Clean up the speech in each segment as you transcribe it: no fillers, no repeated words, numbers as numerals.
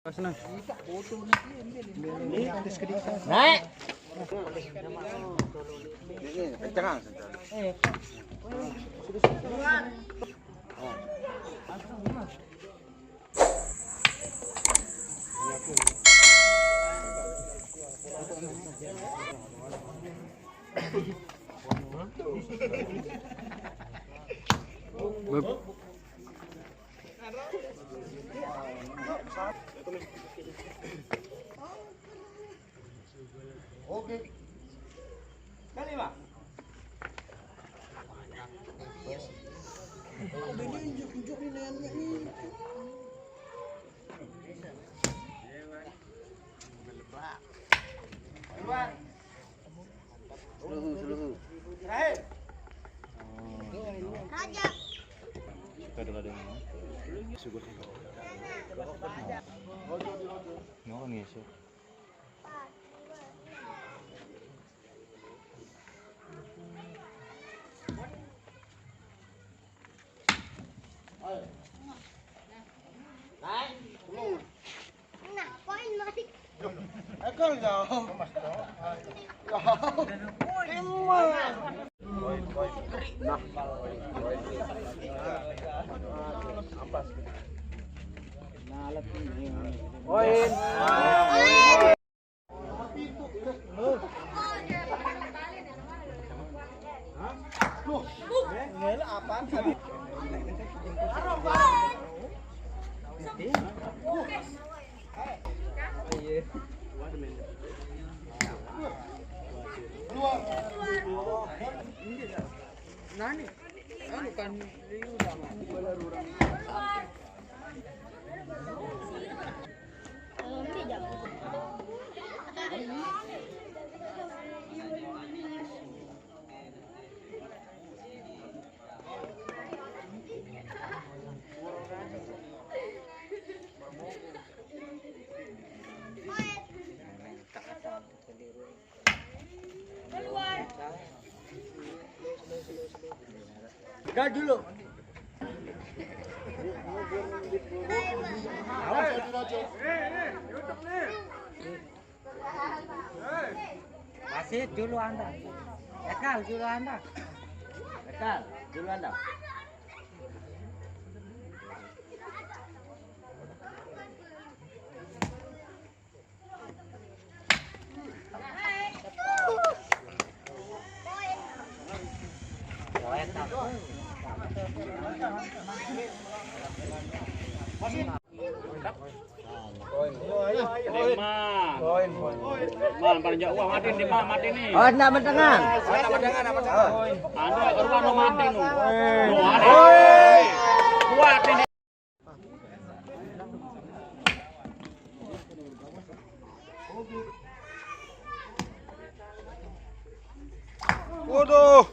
Naik. Kencang. Oke. Kali Pak. Ini unjuk ini nanya nih. Seluruh. Terakhir. Raja. Kita dengar dengar. Syukur. Nó nghe chưa? Ekor jauh. Poin. Ini apaan tadi? Nani? Bukan Rio sama. Gas dulu. Masih dulu Anda. Ekal dulu Anda. Ekal dulu Anda. Oh, enggak mendengar. Anda orang mau mati nu. Kuat ini. Waduh.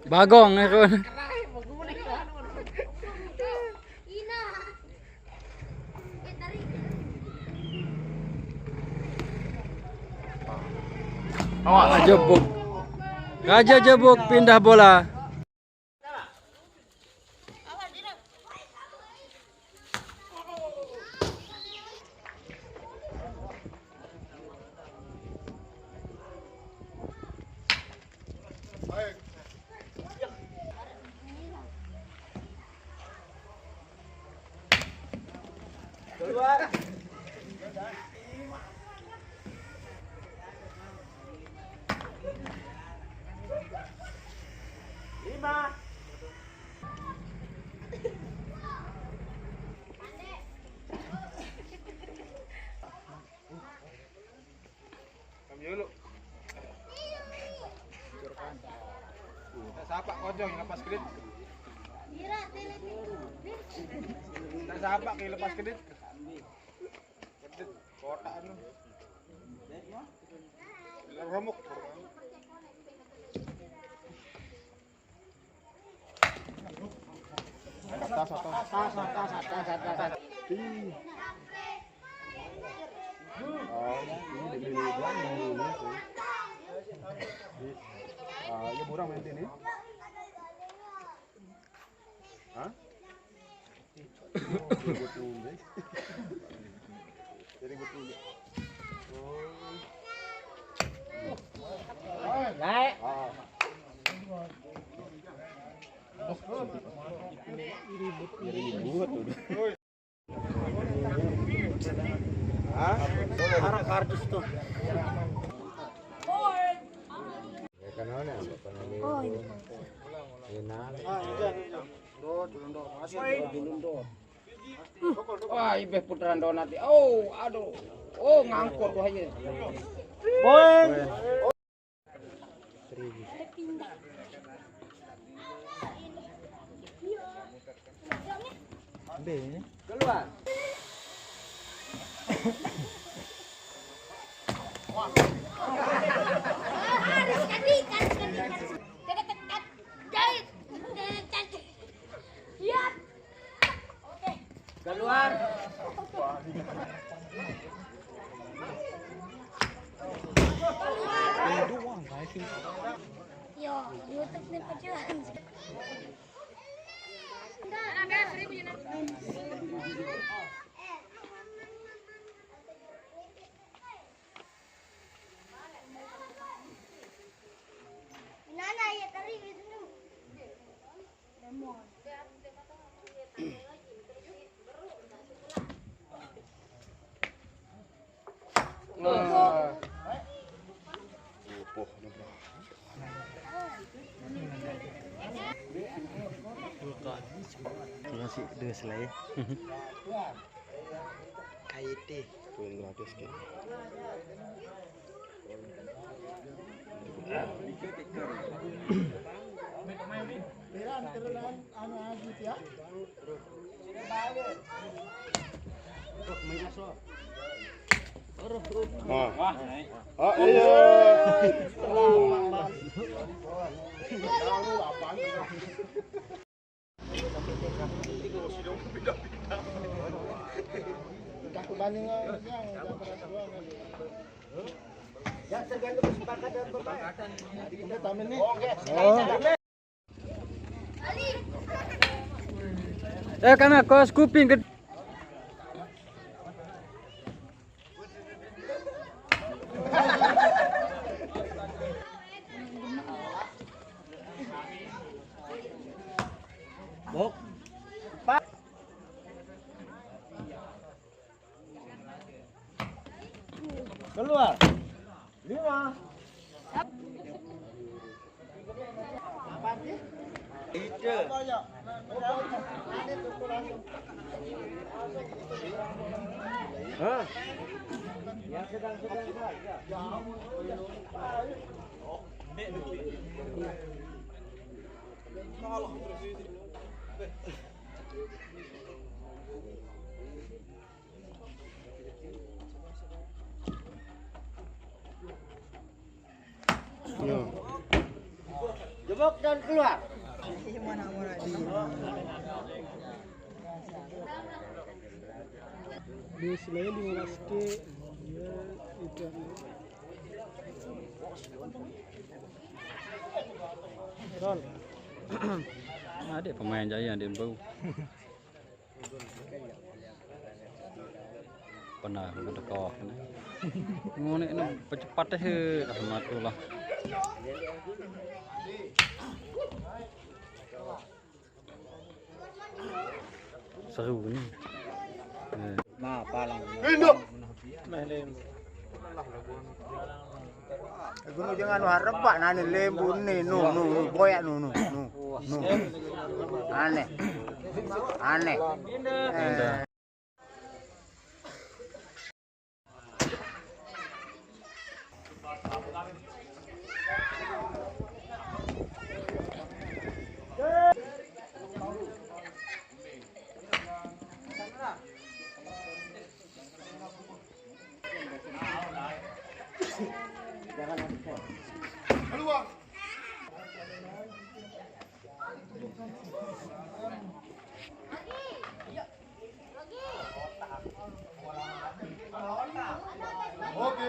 Bagong aku. Jebuk. Raja jebuk pindah bola. Keluar. Jong lepas kedit. Tak siapa ki lepas kedit. Kedit kotak anu. Remuk. Atas. Ya burang main ini. Hah? Jadi betul. Naik. Ribut tuh. Arah kardus tuh. Oh, ini. Wah, ibeh putaran donat. Oh, aduh. Oh, ngangkut tuh aja. Boy. Keluar. Keluar. Yo, YouTube nih pejuang. Nana ya tadi itu. Lemon. Masih dua selai. KIT. Tuh gratis kan. Oh iya. Ya, tergantung kesepakatan pembahasan. Kita tamen nih. Ya karena kos kuping gede. Bok. Pak. Keluar. 5. Apa sih? Itu. Hah? Yang sedang-sedang saja. Jebok dan keluar. Di selain di Maske ya itu. Ron. Ada pemain Jaya di bau. Pernah ada kok. Ngone ini percepat deh, rahmatullah. Seru ini. Nah, palang. Induk. Gunung jangan harap Pak nani lembu nih, boyak aneh. Jangan habis. Keluar. Oke.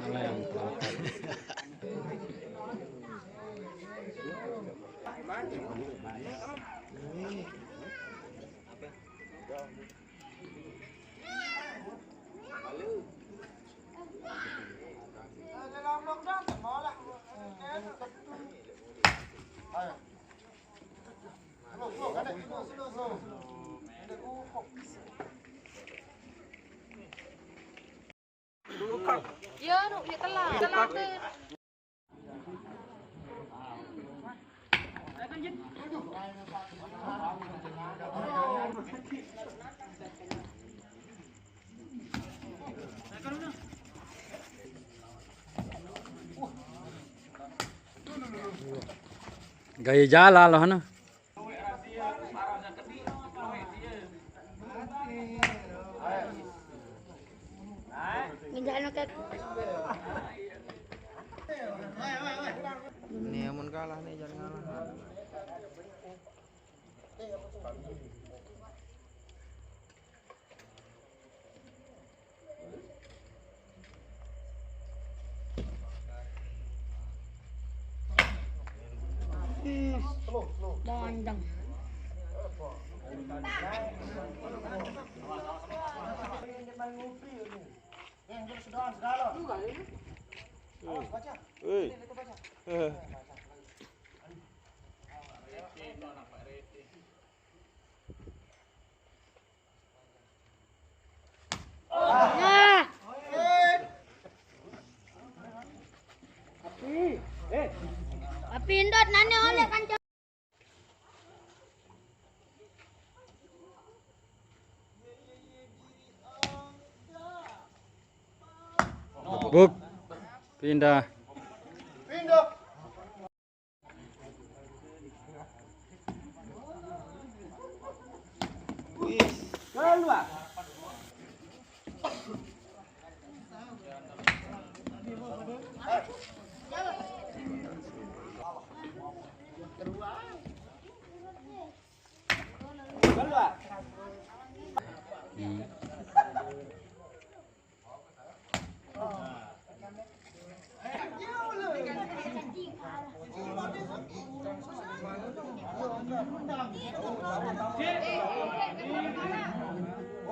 Mana yang kelapa? Ya, nuk dia telah. Telah tu. Gaya jalan lah na. Minjak nak Nih amun kalah nih jangan ngalah. Bandang. Nah. Api indot nane oleh kanca. Buk. Pindah. Pindah. Keluar. Keluar.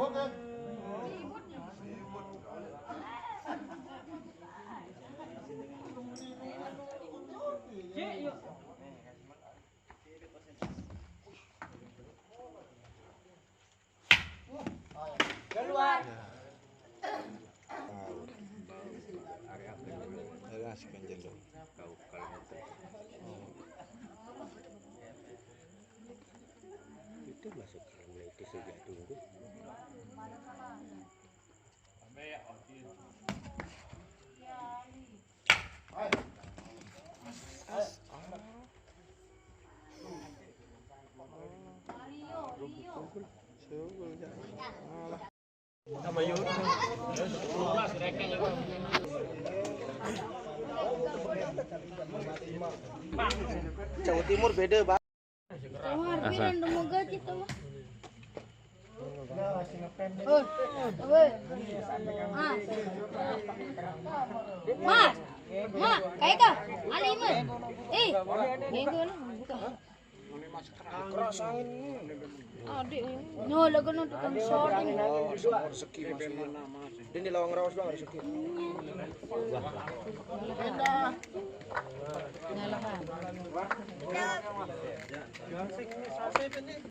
Oke. Keluar. Itu masuk karena itu sejak tunggu. Jawa Timur beda, Bang. Piran demoga kita mah. Mas, ma, kayak kah? Ali mas, yang tu buka. Keras angin. Adik, no lagu no tukang sorting. Oh, sama rezeki mas. Dia di lawang rawas bang rezeki. Pindah.